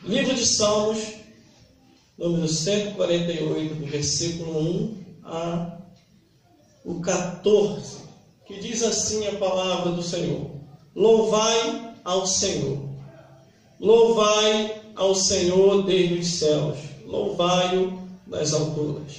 Livro de Salmos, número 148, do versículo 1 a o 14, que diz assim a palavra do Senhor: Louvai ao Senhor, louvai ao Senhor desde os céus, louvai-o nas alturas,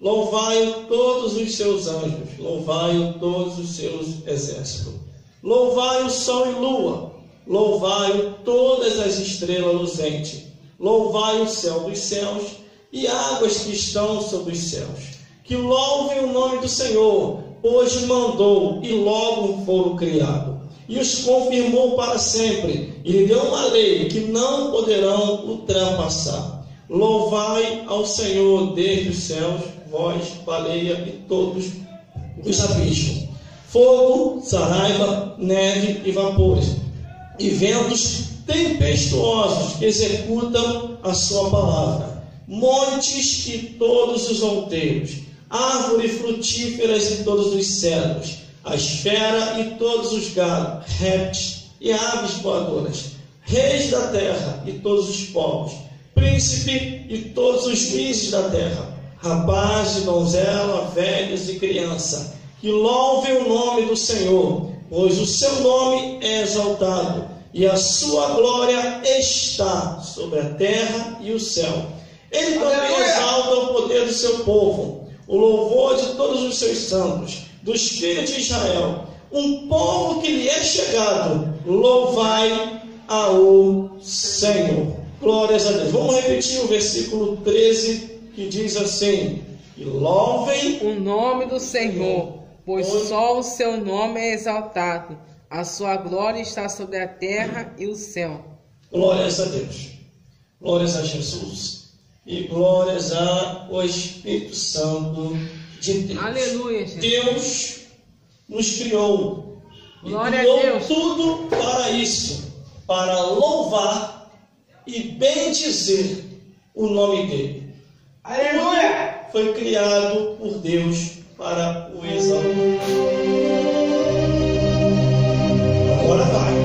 louvai-o todos os seus anjos, louvai-o todos os seus exércitos, louvai o sol e lua, louvai-o todas as estrelas luzentes, louvai o céu dos céus e águas que estão sobre os céus. Que louvem o nome do Senhor, pois mandou e logo foram criados, e os confirmou para sempre, e lhe deu uma lei que não poderão ultrapassar. Louvai ao Senhor desde os céus, vós, baleia e todos os abismos, fogo, saraiva, neve e vapores, e ventos tempestuosos que executam a sua palavra, montes e todos os outeiros, árvores frutíferas e todos os cedros, as feras e todos os gados, répteis e aves voadoras, reis da terra e todos os povos, príncipe e todos os juízes da terra, rapaz e donzela, velhos e criança, que louvem o nome do Senhor, pois o seu nome é exaltado, e a sua glória está sobre a terra e o céu. Ele também exalta o poder do seu povo, o louvor de todos os seus santos, dos filhos de Israel, um povo que lhe é chegado. Louvai ao Senhor. Glórias a Deus. Vamos repetir o versículo 13, que diz assim: e louvem o nome do Senhor, pois só o seu nome é exaltado, a sua glória está sobre a terra e o céu. Glórias a Deus. Glórias a Jesus. E glórias ao Espírito Santo de Deus. Aleluia, Jesus. Deus nos criou. Glória e criou a Deus. Tudo para isso, para louvar e bendizer o nome dele. Aleluia! Foi criado por Deus para o exaltar. Agora vai.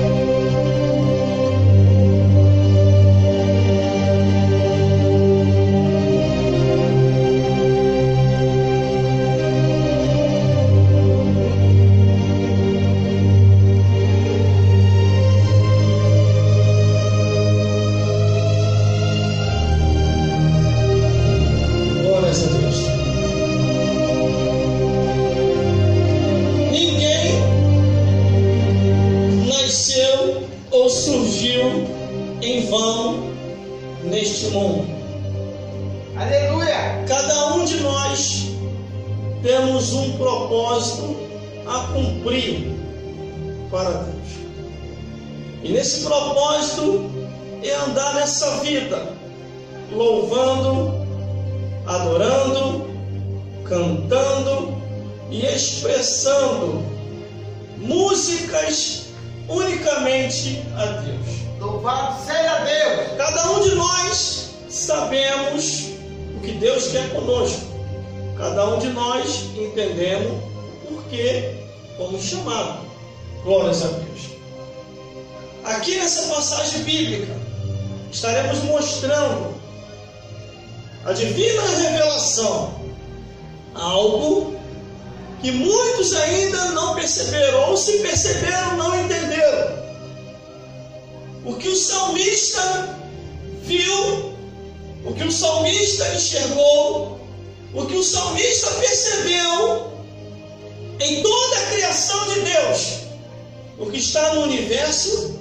Em vão neste mundo. Aleluia! Cada um de nós temos um propósito a cumprir para Deus. E nesse propósito é andar nessa vida, louvando, adorando, cantando e expressando músicas unicamente a Deus. Louvado seja Deus! Cada um de nós sabemos o que Deus quer conosco. Cada um de nós entendemos o porquê fomos chamados. Glórias a Deus. Aqui nessa passagem bíblica, estaremos mostrando a divina revelação, algo que muitos ainda não perceberam, ou se perceberam, não entenderam. O que o salmista viu, o que o salmista enxergou, o que o salmista percebeu em toda a criação de Deus, o que está no universo,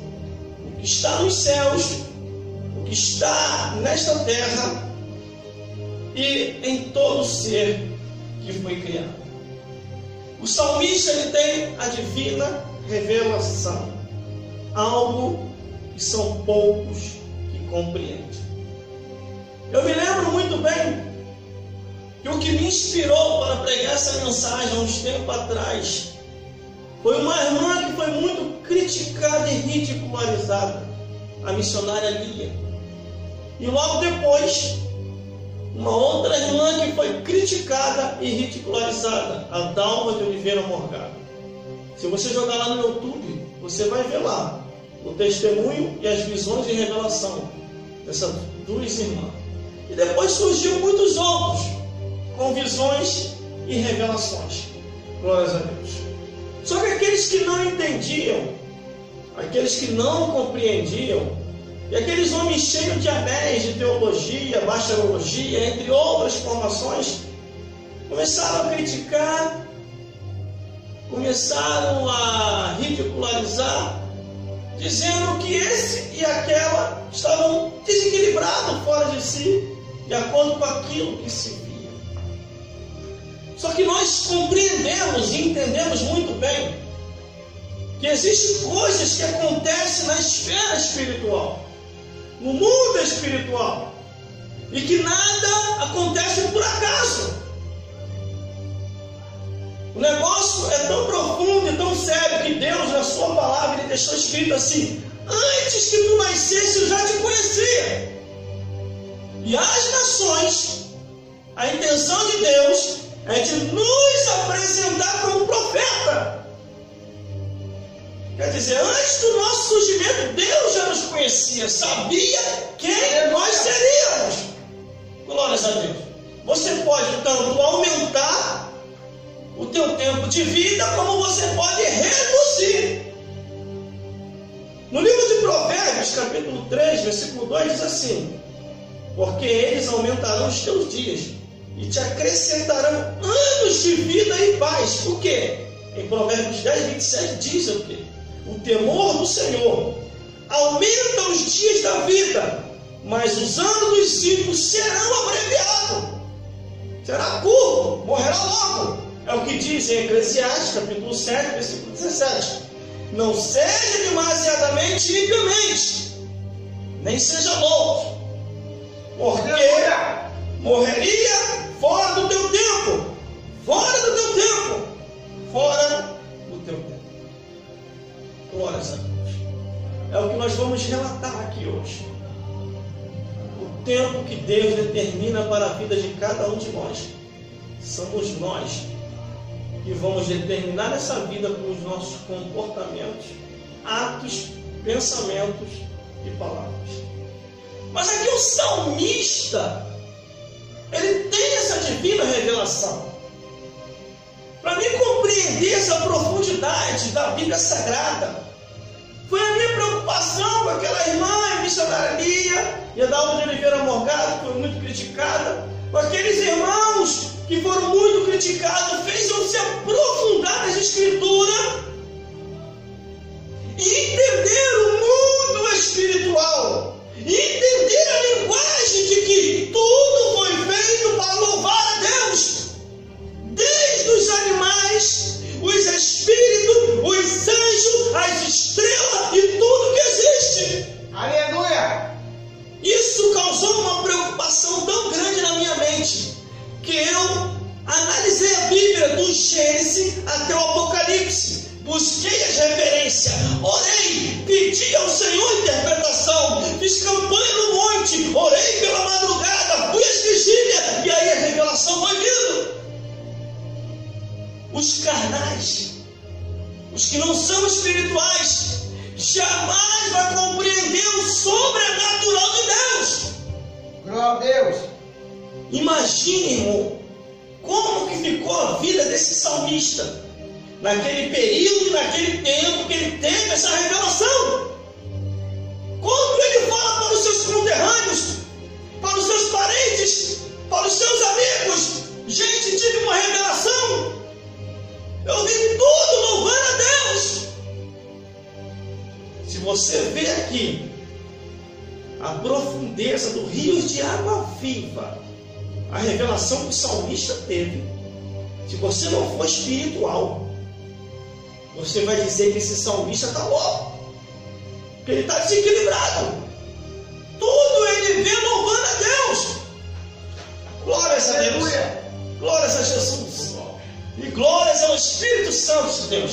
o que está nos céus, o que está nesta terra e em todo ser que foi criado. O salmista ele tem a divina revelação, algo que são poucos que compreendem. Eu me lembro muito bem que o que me inspirou para pregar essa mensagem há uns tempos atrás foi uma irmã que foi muito criticada e ridicularizada, a missionária Lia. E logo depois, uma outra irmã que foi criticada e ridicularizada, a Dalma de Oliveira Morgado. Se você jogar lá no YouTube, você vai ver lá o testemunho e as visões de revelação. dessas duas irmãs. E depois surgiu muitos outros, com visões e revelações. Glórias a Deus. Só que aqueles que não entendiam, aqueles que não compreendiam, e aqueles homens cheios de anéis de teologia, bacharologia, entre outras formações, começaram a criticar, começaram a ridicularizar, dizendo que esse e aquela estavam desequilibrados fora de si, de acordo com aquilo que se via. Só que nós compreendemos e entendemos muito bem que existem coisas que acontecem na esfera espiritual, no mundo espiritual, e que nada acontece por acaso. O negócio é tão profundo e tão sério que Deus, na sua palavra, Ele deixou escrito assim: antes que tu nascesse, eu já te conhecia. E as nações, a intenção de Deus é de nos apresentar como profeta. Quer dizer, antes do nosso surgimento, Deus já nos conhecia, sabia quem nós seríamos. Glórias a Deus. Você pode tanto aumentar o teu tempo de vida, como você pode reduzir. No livro de Provérbios, capítulo 3, versículo 2, diz assim: porque eles aumentarão os teus dias e te acrescentarão anos de vida e paz. Por quê? Em Provérbios 10, 27 diz o quê? O temor do Senhor aumenta os dias da vida, mas os anos dos ímpios serão abreviados. Será curto, morrerá logo. É o que diz em Eclesiastes, capítulo 7, versículo 17. Não seja demasiadamente impiamente, nem seja louco, porque morreria fora do teu tempo, fora do teu tempo, fora do teu tempo. Glórias a Deus. É o que nós vamos relatar aqui hoje. O tempo que Deus determina para a vida de cada um de nós, somos nós que vamos determinar essa vida com os nossos comportamentos, atos, pensamentos e palavras. Mas aqui o salmista, ele tem essa divina revelação. Para mim compreender essa profundidade da Bíblia Sagrada, foi a minha preocupação com aquela irmã missionária Lia e a Dalva de Oliveira Morgado, que foi muito criticada, com aqueles irmãos que foram muito criticados, fez-o se aprofundar nas Escrituras e entender o mundo espiritual, e entender a linguagem de que tudo foi feito para louvar a Deus, desde os animais, os espíritos, os anjos, as estrelas e tudo que existe. Aleluia! Isso causou uma preocupação tão grande na minha mente, que eu analisei a Bíblia do Gênesis até o Apocalipse, busquei as referências, orei, pedi ao Senhor interpretação, fiz campanha no monte, orei pela madrugada, fui às vigílias, e aí a revelação foi vindo. Os carnais, os que não são espirituais, jamais vai compreender o sobrenatural de Deus. Glória a Deus! Imagine, irmão, como que ficou a vida desse salmista naquele período, naquele tempo que ele teve essa revelação. Como ele fala para os seus conterrâneos, para os seus parentes, para os seus amigos: gente, tive uma revelação, eu vi tudo louvando a Deus. Se você vê aqui a profundeza do rio de água viva, a revelação que o salmista teve, se você não for espiritual, você vai dizer que esse salmista está louco, que ele está desequilibrado. Tudo ele vê louvando a Deus. Glórias a Deus, glórias a Jesus, e glórias ao Espírito Santo de Deus.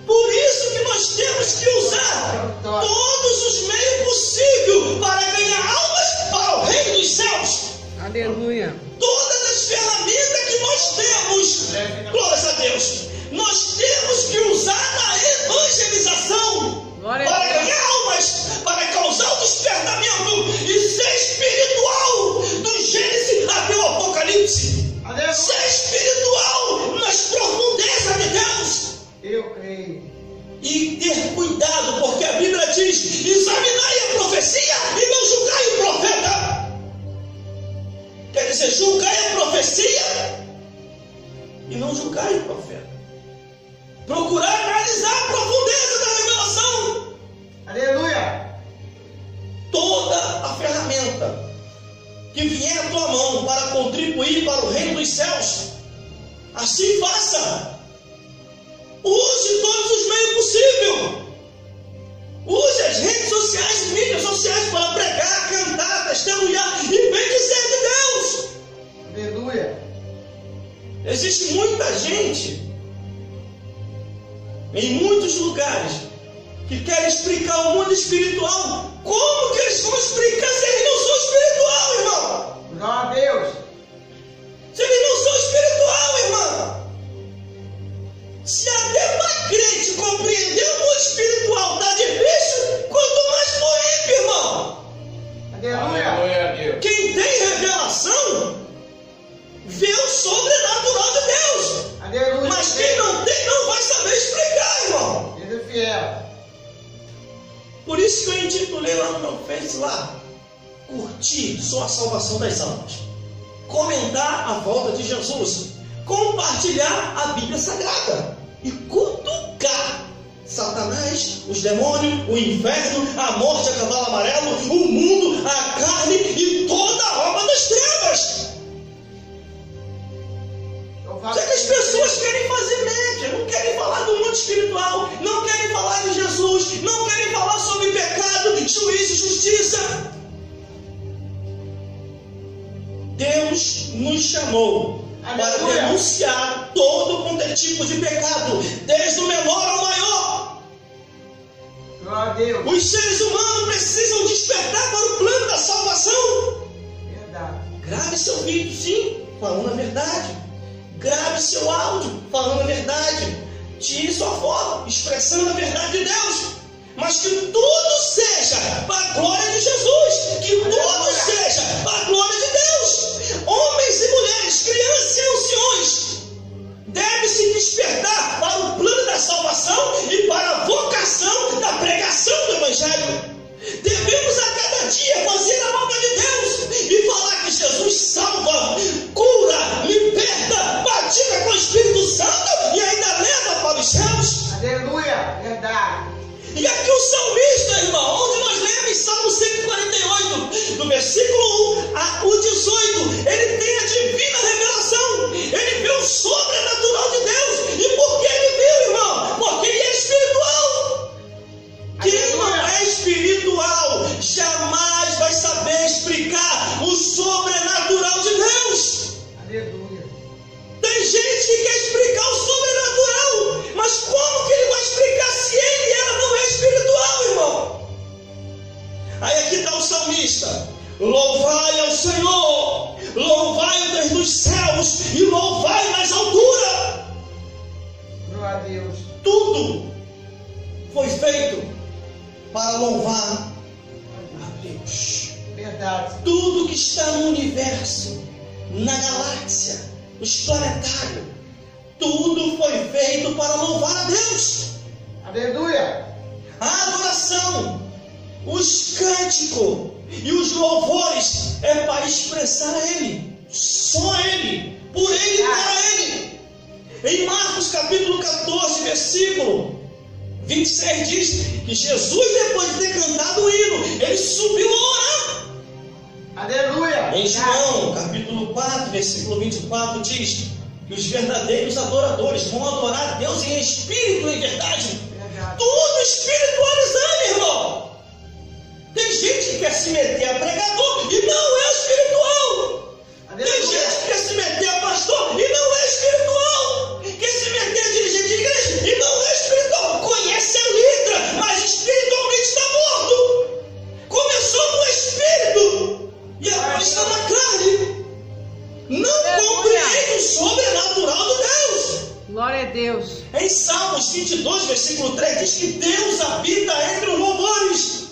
Por isso que nós temos que usar todos os meios possíveis para ganhar almas para o reino dos céus. Aleluia. Todas as ferramentas que nós temos, glórias a Deus, nós temos que usar na evangelização para ganhar almas, para causar o despertamento porta que vier à tua mão para contribuir para o reino dos céus, assim faça. Use todos os meios possíveis. Use as redes sociais e mídias sociais para pregar, cantar, testemunhar e bendizer de Deus. Aleluia. Existe muita gente em muitos lugares que quer explicar o mundo espiritual. Como que eles vão explicar se eles não são espiritual, irmão? Glória a Deus. Se eles não são espiritual, irmão. Se até para crente compreender o mundo espiritual está difícil, quanto mais for ímpio, irmão. Aleluia. Quem tem revelação vê o sobrenatural de Deus. Aleluia. Mas quem não tem não vai saber explicar, irmão. Deus é fiel. Por isso que eu intitulei lá no meu Face lá, curtir só a salvação das almas, comentar a volta de Jesus, compartilhar a Bíblia Sagrada e cutucar Satanás, os demônios, o inferno, a morte, a cavalo amarelo, o mundo, a carne e toda a obra das trevas. Já que as pessoas querem fazer média, não querem falar do mundo espiritual, não querem falar de Jesus, não querem falar sobre pecado, juízo e justiça. Deus nos chamou para denunciar todo quanto é tipo de pecado, desde o menor ao maior. Glória a Deus. Os seres humanos precisam despertar para o plano da salvação. Verdade. Grave seu vídeo, sim, falando a verdade. Grave seu áudio, falando a verdade. Tire sua foto, expressando a verdade de Deus. Mas que tudo seja para a glória de Jesus. Que tudo seja para a glória de Deus. Homens e mulheres, crianças e anciões, devem se despertar para o plano da salvação e para a vocação da pregação do Evangelho. Devemos a cada dia fazer a obra de Deus e falar que Jesus salva, cura, liberta, batica com o Espírito Santo e ainda leva para os céus. Aleluia. Verdade. E aqui o salmista, irmão, onde nós lemos em Salmo 148, do versículo 1 ao 18, ele tem a divina revelação, ele vê o sobrenatural de Deus. E por que ele viu, irmão? Porque ele é espiritual. Quem não é espiritual jamais vai saber explicar o sobrenatural de Deus. Aleluia. Tem gente que quer explicar o sobrenatural, mas como que ele vai explicar se ele e ela não é espiritual, irmão? Aí aqui está o salmista: louvai ao Senhor, louvai o Deus dos céus e louvai nas alturas. Glória a Deus. Tudo foi feito para louvar a Deus. Verdade. Tudo que está no universo, na galáxia, nos planetários, tudo foi feito para louvar a Deus. Aleluia. A adoração, os cânticos e os louvores é para expressar a Ele, só a Ele, por Ele e para Ele. Em Marcos capítulo 14, versículo 26 diz que Jesus, depois de ter cantado o hino, ele subiu a orar. Aleluia. Em João capítulo 4, versículo 24 diz que os verdadeiros adoradores vão adorar a Deus em espírito e em verdade. Verdade. Tudo espiritualizando, irmão. Tem gente que quer se meter a pregador e não é espiritual. Tem gente que quer se meter a pastor e não é espiritual. Quer se meter a dirigente de igreja e não é espiritual. Conhece a letra, mas espiritualmente está morto. Começou com o espírito e agora está na carne. Não compreende o sobrenatural de Deus. Glória a Deus. Em Salmos 22, versículo 3, diz que Deus habita entre os louvores.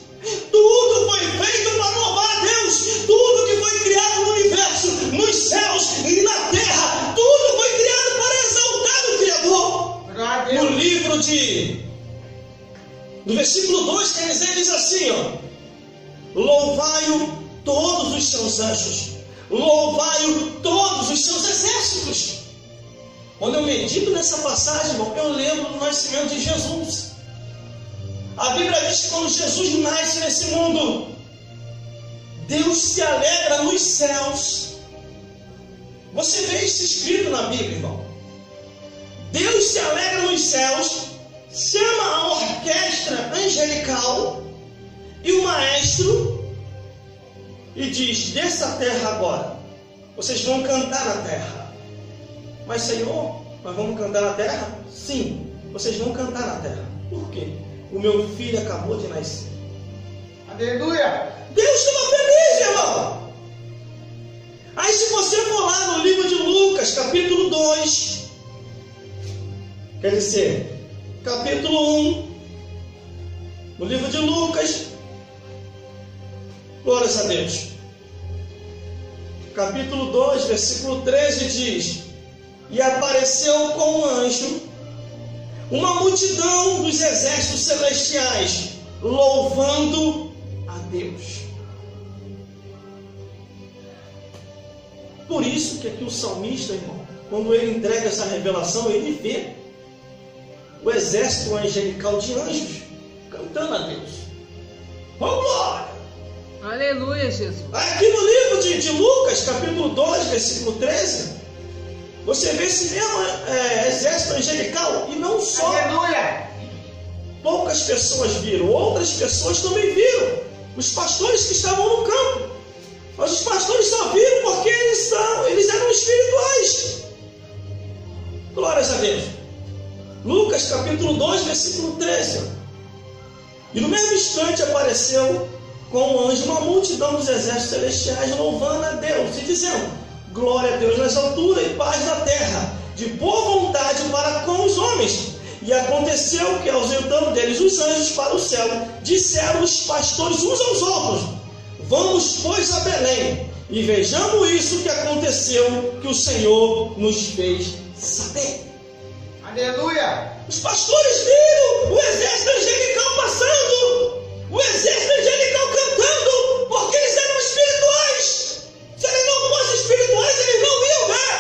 Tudo foi feito para louvar a Deus. Tudo que foi criado no universo, nos céus e na terra, tudo foi criado para exaltar o Criador. No livro do versículo 2, quer dizer, diz assim, ó: louvai-o todos os seus anjos, louvai-o todos os seus exércitos. Quando eu medito nessa passagem, irmão, eu lembro do nascimento de Jesus. A Bíblia diz que quando Jesus nasce nesse mundo, Deus se alegra nos céus. Você vê isso escrito na Bíblia, irmão. Deus se alegra nos céus, chama a orquestra angelical e o maestro e diz: desça a terra agora, vocês vão cantar na terra. Mas Senhor, nós vamos cantar na terra? Sim, vocês vão cantar na terra. Por quê? O meu filho acabou de nascer. Aleluia. Deus estava feliz, irmão. Aí se você for lá no livro de Lucas, capítulo 2, quer dizer, capítulo 1, no livro de Lucas, glórias a Deus, capítulo 2, versículo 13 diz: e apareceu com um anjo uma multidão dos exércitos celestiais, louvando a Deus. Por isso que aqui o salmista, irmão, quando ele entrega essa revelação, ele vê o exército angelical de anjos cantando a Deus. Oh, glória! Aleluia, Jesus. Aqui no livro de Lucas, capítulo 2, versículo 13, você vê esse mesmo exército angelical, e não só. Aleluia. Poucas pessoas viram, outras pessoas também viram. Os pastores que estavam no campo. Mas os pastores só viram porque eles eram espirituais. Glórias a Deus. Lucas capítulo 2, versículo 13. E no mesmo instante apareceu com o anjo uma multidão dos exércitos celestiais, louvando a Deus e dizendo: glória a Deus nas alturas e paz na terra, de boa vontade para com os homens. E aconteceu que, ausentando deles os anjos para o céu, disseram os pastores uns aos outros: vamos, pois, a Belém, e vejamos isso que aconteceu, que o Senhor nos fez saber. Aleluia. Os pastores viram o exército angelical passando, o exército angelical cantando, porque eles eram espirituais. Se eles não fossem espirituais, eles não iam ver.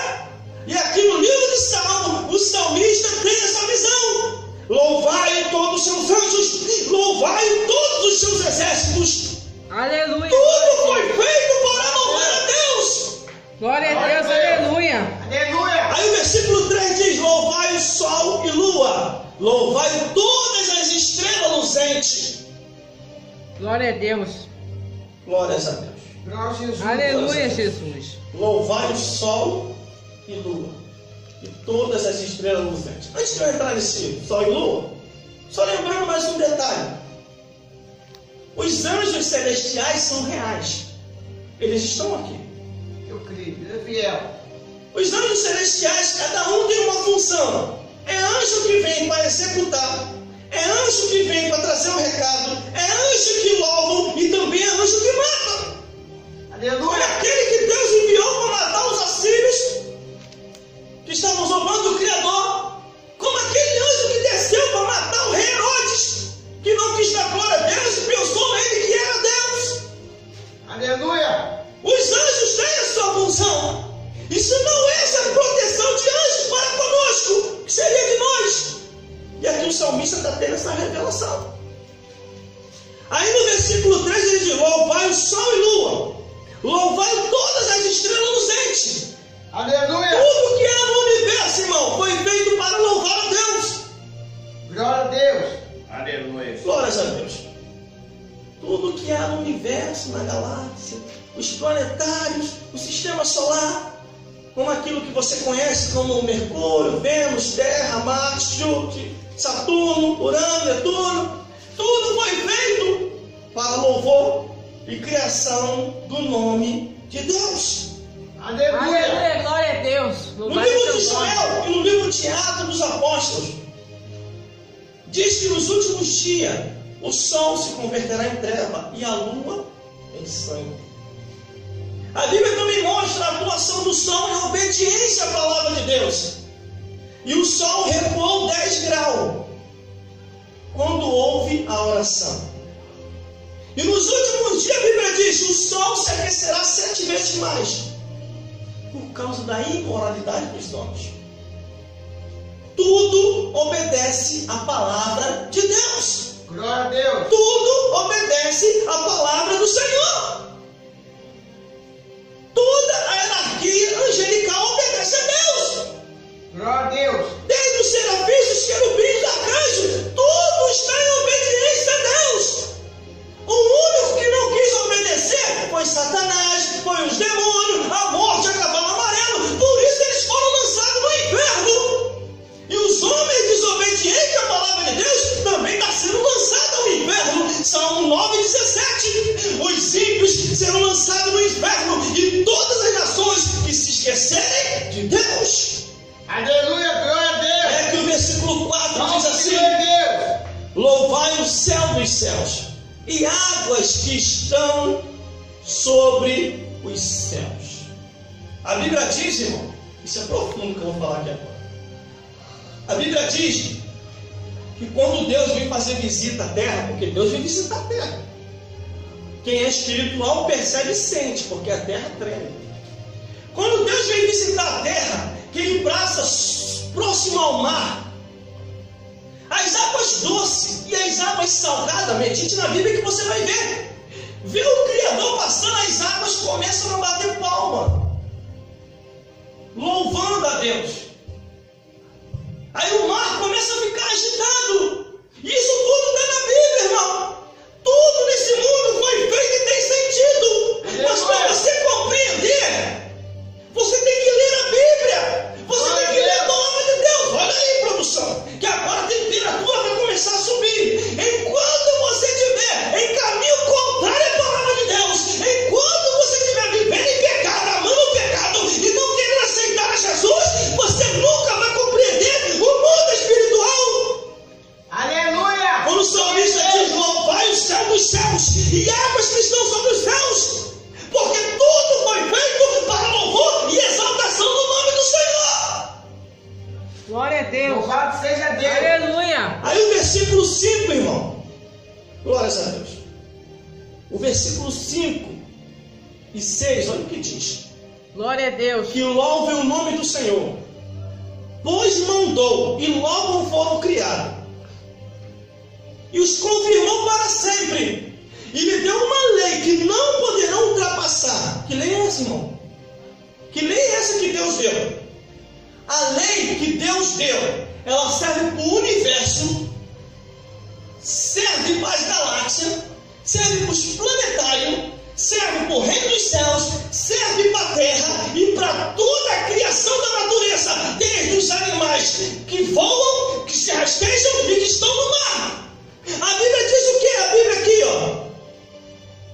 E aqui no livro de Salmo, o salmista tem essa visão: louvai todos os seus anjos, louvai todos os seus exércitos. Aleluia. Tudo foi feito para louvar a Deus. Glória a Deus, aleluia. Aleluia. Aí o versículo 3 diz: louvai o sol e lua, louvai todas as estrelas luzentes. Glória a Deus. Glórias a Deus. Glória a Jesus. Aleluia, Jesus. Louvai o sol e lua, e todas as estrelas luzentes. Antes de eu entrar nesse sol e lua, só lembrando mais um detalhe: os anjos celestiais são reais. Eles estão aqui. Eu creio. Ele é fiel. Os anjos celestiais, cada um tem uma função. É anjo que vem para executar, é anjo que vem para trazer um recado, é anjo que louvam e também é anjo que mata. Foi Aleluia. aquele que Deus enviou para matar os assírios, que estavam zombando o Criador, como aquele anjo que desceu para matar o rei Herodes, que não quis dar glória a Deus e pensou nele que era Deus. Aleluia. Os anjos têm a sua função. Isso não é essa proteção de anjos para conosco, que seria de nós. E aqui o salmista está tendo essa revelação. Aí no versículo 3 ele diz: louvai o sol e lua, louvai todas as estrelas luzentes. Aleluia. Tudo que há no universo, irmão, foi feito para louvar a Deus. Glória a Deus. Aleluia. Glórias a Deus. Tudo que há no universo, na galáxia, os planetários, o sistema solar, como aquilo que você conhece como Mercúrio, Vênus, Terra, Marte, Júpiter, Saturno, Urano, Netuno, tudo foi feito para louvor e criação do nome de Deus. Aleluia. Aleluia, glória a Deus. No Louvado livro de seja o nome. Joel e no livro de Atos dos Apóstolos, diz que nos últimos dias o sol se converterá em treva e a lua em sangue. A Bíblia também mostra a atuação do sol em obediência à palavra de Deus. E o sol recuou 10 graus quando houve a oração. E nos últimos dias a Bíblia diz: o sol se aquecerá 7 vezes mais, por causa da imoralidade dos homens. Tudo obedece à palavra de Deus. Glória a Deus. Tudo obedece à palavra do Senhor. foi Satanás, foi os demônios, a morte, a cavalo amarelo. Por isso eles foram lançados no inferno. E os homens desobedientes à palavra de Deus também estão sendo lançados ao inferno. Salmo 9,17. Os ímpios serão lançados no inferno, e todas as nações que se esquecerem de Deus. Aleluia, glória a Deus. É que o versículo 4 diz assim: Deus. louvai o céu dos céus e águas que estão sobre os céus. A Bíblia diz, irmão, isso é profundo que eu vou falar aqui agora. A Bíblia diz que quando Deus vem fazer visita à terra, porque Deus vem visitar a terra, quem é espiritual percebe e sente, porque a terra treme. Quando Deus vem visitar a terra, quem passa próximo ao mar, as águas doces e as águas salgadas, medite na Bíblia que você vai ver. Vê o Criador passando, as águas começam a bater palma, louvando a Deus. Aí o mar começa a ficar agitado. Isso tudo está na Bíblia, irmão. Tudo nesse mundo foi feito e tem sentido. Mas para você compreender, você tem que ler a Bíblia. Você tem que ler a palavra de Deus. Olha aí, produção, que agora a temperatura vai começar a subir. Enquanto você estiver em caminho contrário à palavra de Deus, enquanto você estiver vivendo em pecado, amando o pecado e não querendo aceitar a Jesus, você nunca vai compreender o mundo espiritual. Aleluia. Quando o salmista diz: louvai o céu dos céus e águas que estão sobre os céus, porque tudo foi feito para louvor e exaltação do nome do Senhor. Glória a Deus. Louvado seja Deus. Aleluia. Aí o versículo 5, irmão, glórias a Deus. O versículo 5 e 6, olha o que diz: Glória a Deus. que louvem o nome do Senhor, pois mandou e logo foram criados, e os confirmou para sempre, e lhe deu uma lei que não poderão ultrapassar. Que lei é essa, irmão? Que lei é essa que Deus deu? A lei que Deus deu, ela serve para o universo, serve para as galáxias, serve para os planetários, serve para o reino dos céus, serve para a terra e para toda a criação da natureza, desde os animais que voam, que se rastejam e que estão no mar. A Bíblia diz o que? A Bíblia aqui, ó.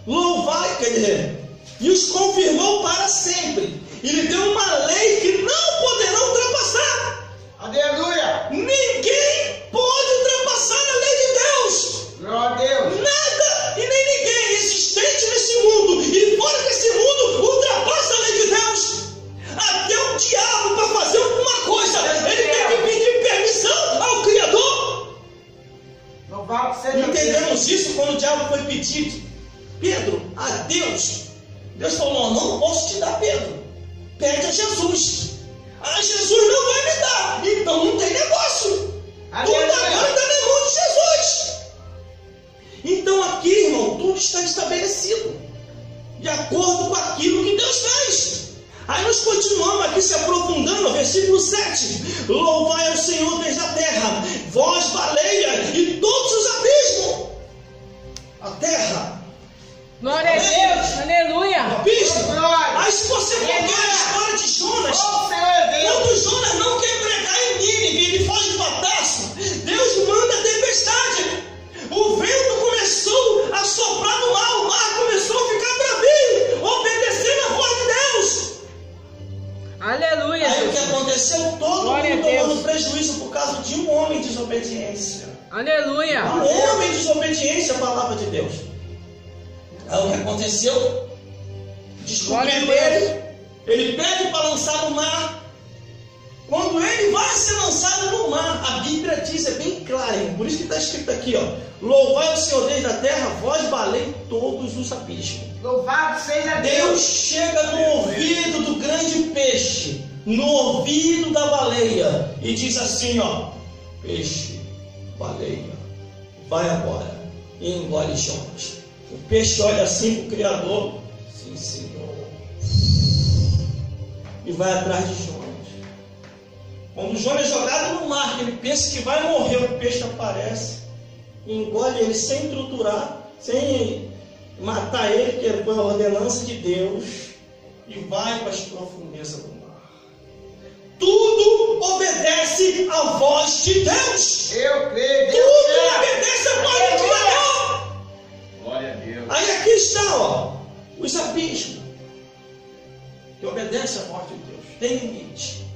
Louvai, quer dizer, e os confirmou para sempre, e lhe deu uma lei que não poderão ultrapassar. Aleluia. Ninguém pode ultrapassar a lei de Deus. Glória a Deus. Nada e nem ninguém existente nesse mundo e fora desse mundo ultrapassa a lei de Deus. Até o diabo, para fazer alguma coisa, ele tem que pedir permissão ao Criador. Louvado seja Deus. Entendemos isso quando o diabo foi pedir Pedro a Deus. Deus falou: não posso te dar, Pedro. Pede a Jesus. Ah, Jesus não vai me dar. Então não tem negócio. Tudo agora está na mão de Jesus. Então aqui, irmão, tudo está estabelecido de acordo com aquilo que Deus fez. Aí nós continuamos aqui se aprofundando no versículo 7. Louvai ao Senhor desde a terra, vós baleia e todos os abismos. A terra. Glória a Deus. Aleluia. Abismo. Glória. Aí se você for ver a história de Jonas, Oh, Senhor é Deus. quando Jonas não quer pregar em Nínive, ele foge para Tarso, Deus manda tempestade. O vento começou a soprar no mar, o mar começou a ficar bravio, obedecendo a voz de Deus. Aleluia. Aí o que aconteceu? Todo Glória mundo a Deus. tomando prejuízo por causa de um homem de desobediência. Aleluia. Um homem de desobediência à palavra de Deus. Aí o que aconteceu? Descobriram ele. Ele pede para lançar no mar. Quando ele vai ser lançado no mar, a Bíblia diz, é bem clara, hein? Por isso que está escrito aqui, ó: louvai o Senhor desde a terra, vós balei todos os abismos. Louvado seja Deus Deus. chega no ouvido do grande peixe, no ouvido da baleia, e diz assim, ó: peixe, baleia, vai agora e engole Jonas. O peixe olha assim para o Criador: sim, Senhor, e vai atrás de Jonas. Quando Jonas é jogado no mar, que ele pensa que vai morrer, o peixe aparece e engole ele sem torturar, sem matar ele, que foi a ordenança de Deus, e vai para as profundezas do mar. Tudo obedece à voz de Deus. Eu creio. Tudo obedece à voz do Criador. Glória a Deus. Aí aqui está, ó, os abismos que obedecem à voz de Deus. Tem limite.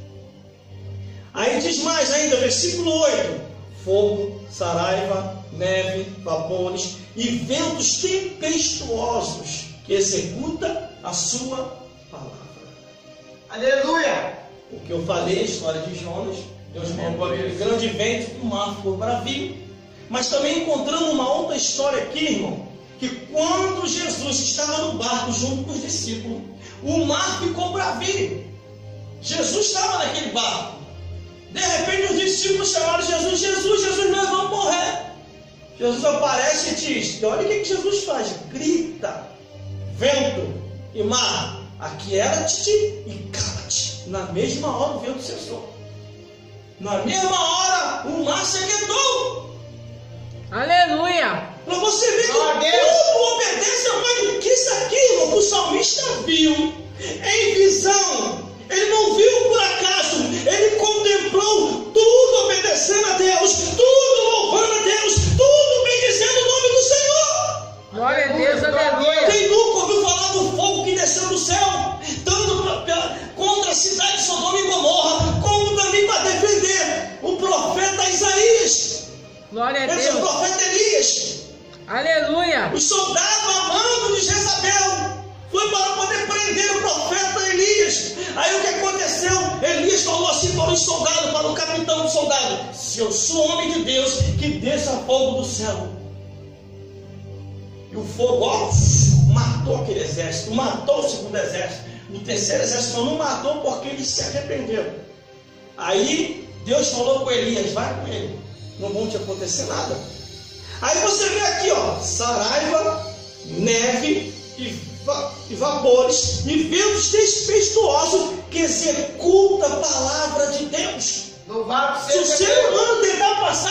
Aí diz mais ainda, versículo 8: fogo, saraiva, neve, vapores e ventos tempestuosos que executa a sua palavra. Aleluia. O que eu falei, a história de Jonas, Deus mandou aquele grande vento, o mar ficou bravio. Mas também encontramos uma outra história aqui, irmão, que quando Jesus estava no barco junto com os discípulos, o mar ficou bravio. Jesus estava naquele barco. De repente os discípulos chamaram Jesus, Jesus, nós vamos morrer. Jesus aparece e diz, olha o que Jesus faz, grita, vento e mar, aquieta-te e cala-te. Na mesma hora o vento cessou. Na mesma hora o mar se aquietou. Aleluia! Para você ver que tudo obedece a voz. Que isso aqui, irmão, que o salmista viu em visão. Ele não viu por acaso. Ele contemplou tudo obedecendo a Deus, tudo louvando a Deus, tudo bendizendo o nome do Senhor. Glória a Deus, aleluia! Quem nunca ouviu falar do fogo que desceu do céu, tanto contra a cidade de Sodoma e Gomorra, como também para defender o profeta Isaías? Glória a Esse é o Deus! profeta Elias. Aleluia! Os soldados amando de Jezabel foi para poder prender o profeta Elias. Aí o que aconteceu? Elias falou assim para os soldados, para o capitão do soldado: se eu sou homem de Deus, que desça fogo do céu. E o fogo, ó, matou aquele exército, matou o segundo exército. O terceiro exército não matou porque eles se arrependeram. Aí Deus falou com Elias: vai com ele, não vão te acontecer nada. Aí você vê aqui, ó, saraiva, neve e vapores e ventos tempestuosos que executa a palavra de Deus. Louvado Se o seja ser Deus. humano tentar passar